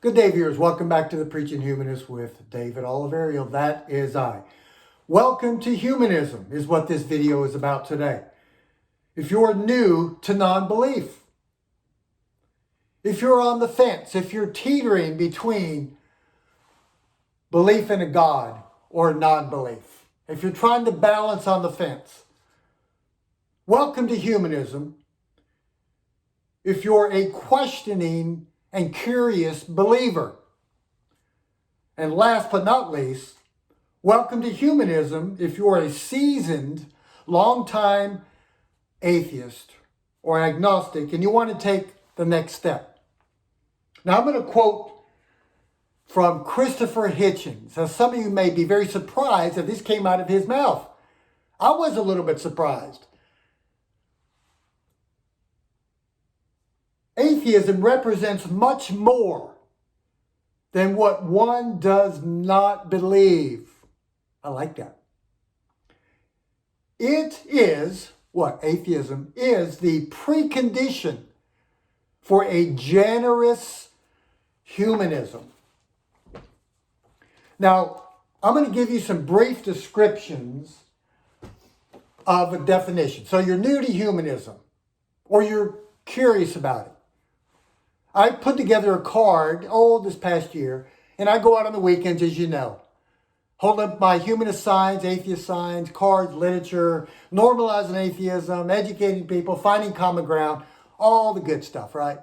Good day, viewers. Welcome back to the Preaching Humanist with David Oliverio. That is I. Welcome to Humanism is what this video is about today. If you're new to non-belief, if you're on the fence, if you're teetering between belief in a God or non-belief, if you're trying to balance on the fence, welcome to Humanism. If you're a questioning and curious believer. And last but not least, welcome to Humanism if you're a seasoned, long-time atheist or agnostic and you want to take the next step. Now I'm going to quote from Christopher Hitchens. Now some of you may be very surprised that this came out of his mouth. I was a little bit surprised. Atheism represents much more than what one does not believe. I like that. It is, what atheism is, the precondition for a generous humanism. Now, I'm going to give you some brief descriptions of a definition. So you're new to humanism, or you're curious about it. I put together a card, this past year, and I go out on the weekends, as you know. Hold up my humanist signs, atheist signs, cards, literature, normalizing atheism, educating people, finding common ground, all the good stuff, right?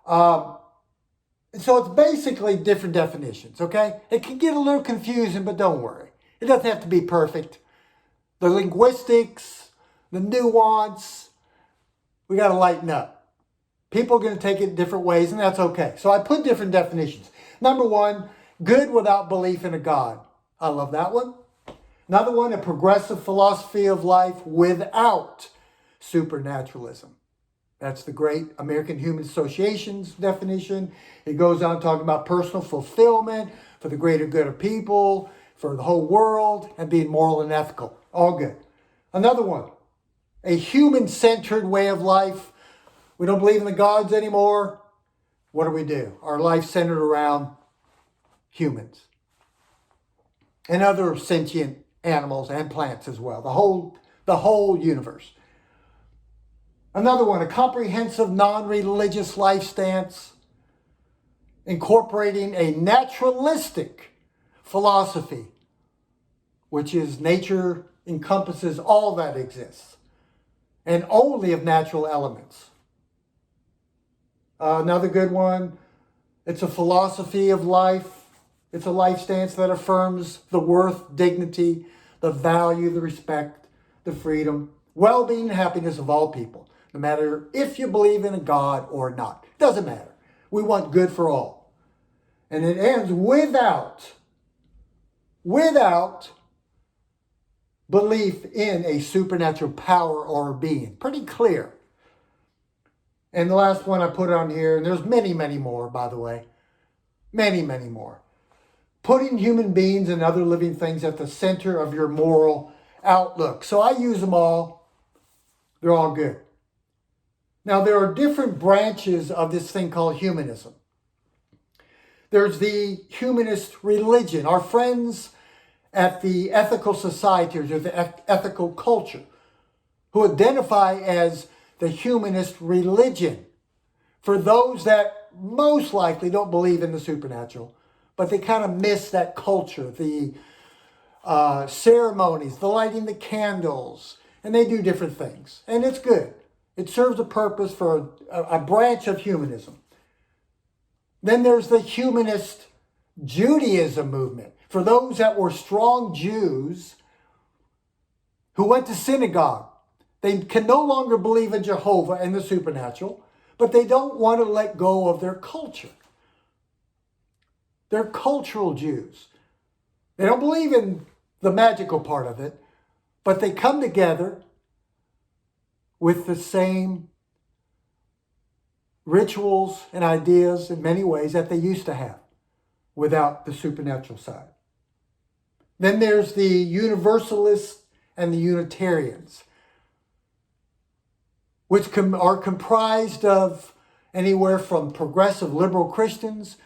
So it's basically different definitions, okay? It can get a little confusing, but don't worry. It doesn't have to be perfect. The linguistics, the nuance, we got to lighten up. People are going to take it different ways, and that's okay. So I put different definitions. Number one, good without belief in a God. I love that one. Another one, a progressive philosophy of life without supernaturalism. That's the great American Human Association's definition. It goes on talking about personal fulfillment for the greater good of people, for the whole world, and being moral and ethical. All good. Another one, a human-centered way of life. We don't believe in the gods anymore. What do? Our life centered around humans and other sentient animals and plants as well. The whole universe. Another one, a comprehensive non-religious life stance, incorporating a naturalistic philosophy, which is nature encompasses all that exists and only of natural elements. Another good one, it's a philosophy of life. It's a life stance that affirms the worth, dignity, the value, the respect, the freedom, well-being, and happiness of all people, no matter if you believe in a God or not. It doesn't matter. We want good for all. And it ends without belief in a supernatural power or being. Pretty clear. And the last one I put on here, and there's many, many more, by the way. Many, many more. Putting human beings and other living things at the center of your moral outlook. So I use them all. They're all good. Now, there are different branches of this thing called humanism. There's the humanist religion. Our friends at the ethical societies or the ethical culture who identify as the humanist religion, for those that most likely don't believe in the supernatural, but they kind of miss that culture, the ceremonies, the lighting the candles, and they do different things. And it's good. It serves a purpose for a branch of humanism. Then there's the humanist Judaism movement, for those that were strong Jews who went to synagogue. They can no longer believe in Jehovah and the supernatural, but they don't want to let go of their culture. They're cultural Jews. They don't believe in the magical part of it, but they come together with the same rituals and ideas in many ways that they used to have without the supernatural side. Then there's the Universalists and the Unitarians, which are comprised of anywhere from progressive liberal Christians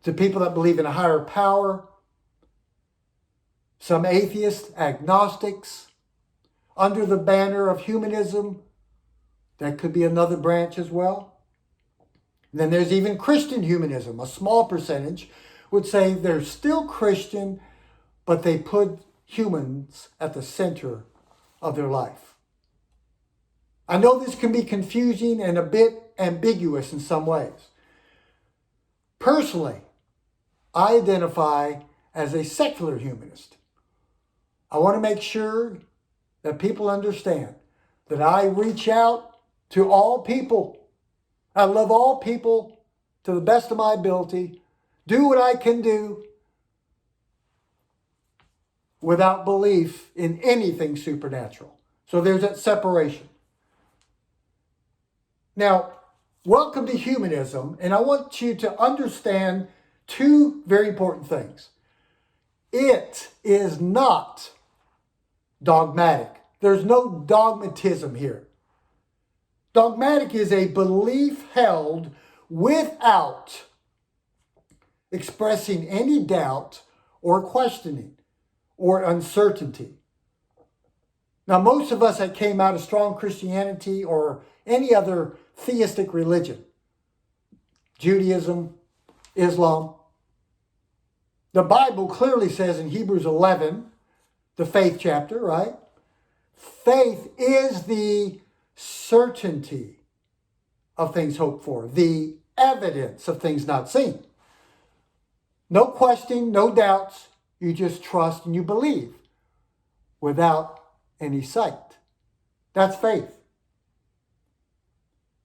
to people that believe in a higher power, some atheists, agnostics, under the banner of humanism. That could be another branch as well. And then there's even Christian humanism. A small percentage would say they're still Christian, but they put humans at the center of their life. I know this can be confusing and a bit ambiguous in some ways. Personally, I identify as a secular humanist. I want to make sure that people understand that I reach out to all people. I love all people to the best of my ability, do what I can do without belief in anything supernatural. So there's that separation. Now, welcome to humanism, and I want you to understand two very important things. It is not dogmatic. There's no dogmatism here. Dogmatic is a belief held without expressing any doubt or questioning or uncertainty. Now, most of us that came out of strong Christianity or any other theistic religion, Judaism, Islam, the Bible clearly says in Hebrews 11, the faith chapter, right? Faith is the certainty of things hoped for, the evidence of things not seen. No question, no doubts. You just trust and you believe without any sight. That's faith.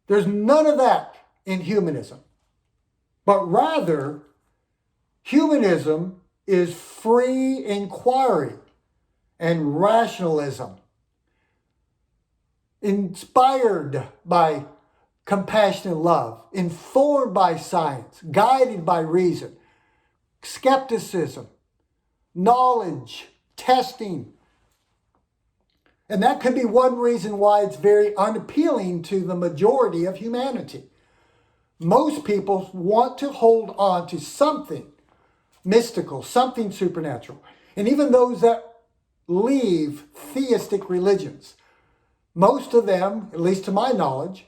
There's none of that in humanism, but rather humanism is free inquiry and rationalism, inspired by compassion and love, informed by science, guided by reason, skepticism, knowledge, testing. And that could be one reason why it's very unappealing to the majority of humanity. Most people want to hold on to something mystical, something supernatural. And even those that leave theistic religions, most of them, at least to my knowledge,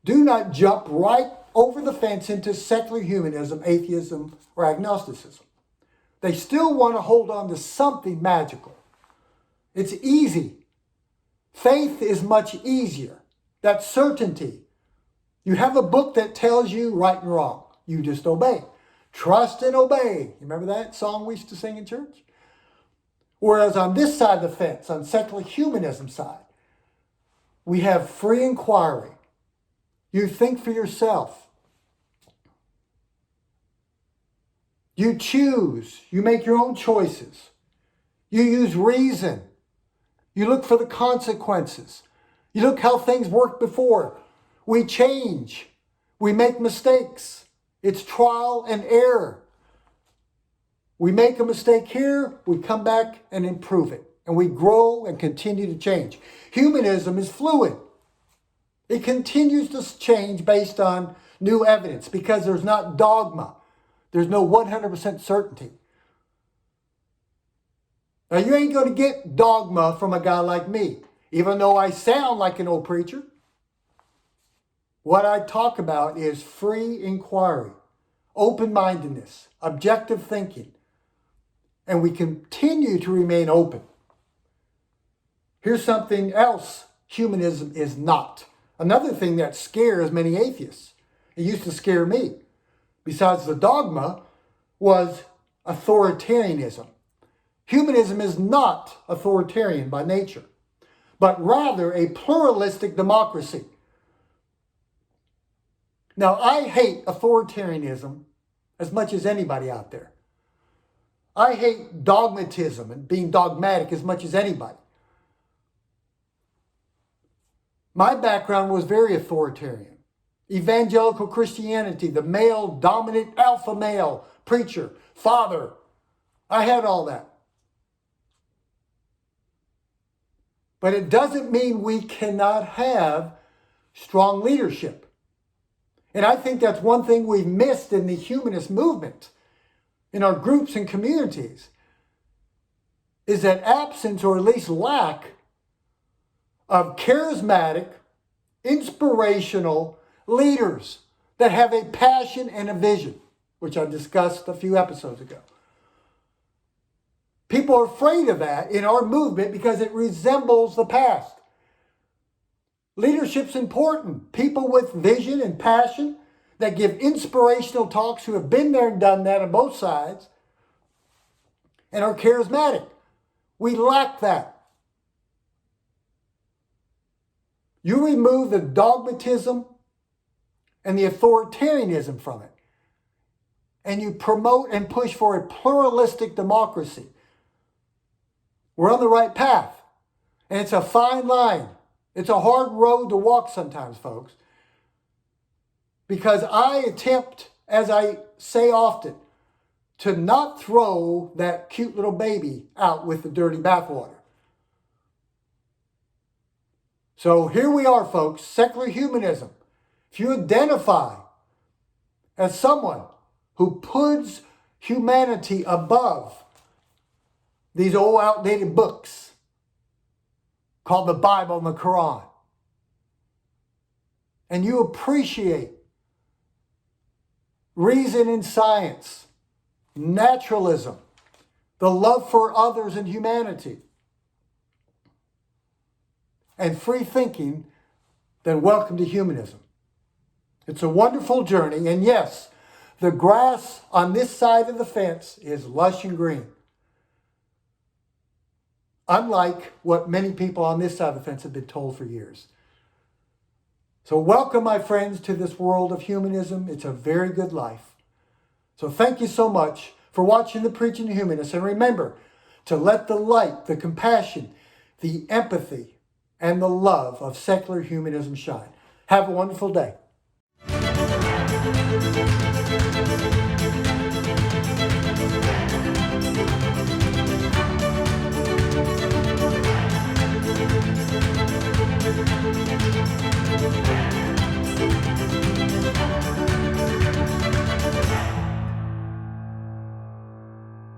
do not jump right over the fence into secular humanism, atheism, or agnosticism. They still want to hold on to something magical. It's easy. Faith is much easier. That certainty. You have a book that tells you right and wrong. You just obey. Trust and obey. You remember that song we used to sing in church? Whereas on this side of the fence, on secular humanism side, we have free inquiry. You think for yourself. You choose. You make your own choices. You use reason. You look for the consequences. You look how things worked before. We change. We make mistakes. It's trial and error. We make a mistake here, we come back and improve it. And we grow and continue to change. Humanism is fluid. It continues to change based on new evidence because there's not dogma. There's no 100% certainty. Now, you ain't going to get dogma from a guy like me, even though I sound like an old preacher. What I talk about is free inquiry, open-mindedness, objective thinking, and we continue to remain open. Here's something else humanism is not. Another thing that scares many atheists. It used to scare me. Besides the dogma was authoritarianism. Humanism is not authoritarian by nature, but rather a pluralistic democracy. Now, I hate authoritarianism as much as anybody out there. I hate dogmatism and being dogmatic as much as anybody. My background was very authoritarian. Evangelical Christianity, the male, dominant, alpha male, preacher, father. I had all that. But it doesn't mean we cannot have strong leadership. And I think that's one thing we've missed in the humanist movement, in our groups and communities, is that absence, or at least lack, of charismatic, inspirational leaders that have a passion and a vision, which I discussed a few episodes ago. People are afraid of that in our movement because it resembles the past. Leadership's important. People with vision and passion that give inspirational talks, who have been there and done that on both sides and are charismatic. We lack that. You remove the dogmatism and the authoritarianism from it, and you promote and push for a pluralistic democracy. We're on the right path, and it's a fine line. It's a hard road to walk sometimes, folks, because I attempt, as I say often, to not throw that cute little baby out with the dirty bathwater. So here we are, folks, secular humanism. If you identify as someone who puts humanity above these old outdated books called the Bible and the Quran, and you appreciate reason and science, naturalism, the love for others and humanity, and free thinking, then welcome to humanism. It's a wonderful journey, and yes, the grass on this side of the fence is lush and green, unlike what many people on this side of the fence have been told for years. So welcome, my friends, to this world of humanism. It's a very good life. So thank you so much for watching the Preaching Humanist, and remember to let the light, the compassion, the empathy, and the love of secular humanism shine. Have a wonderful day.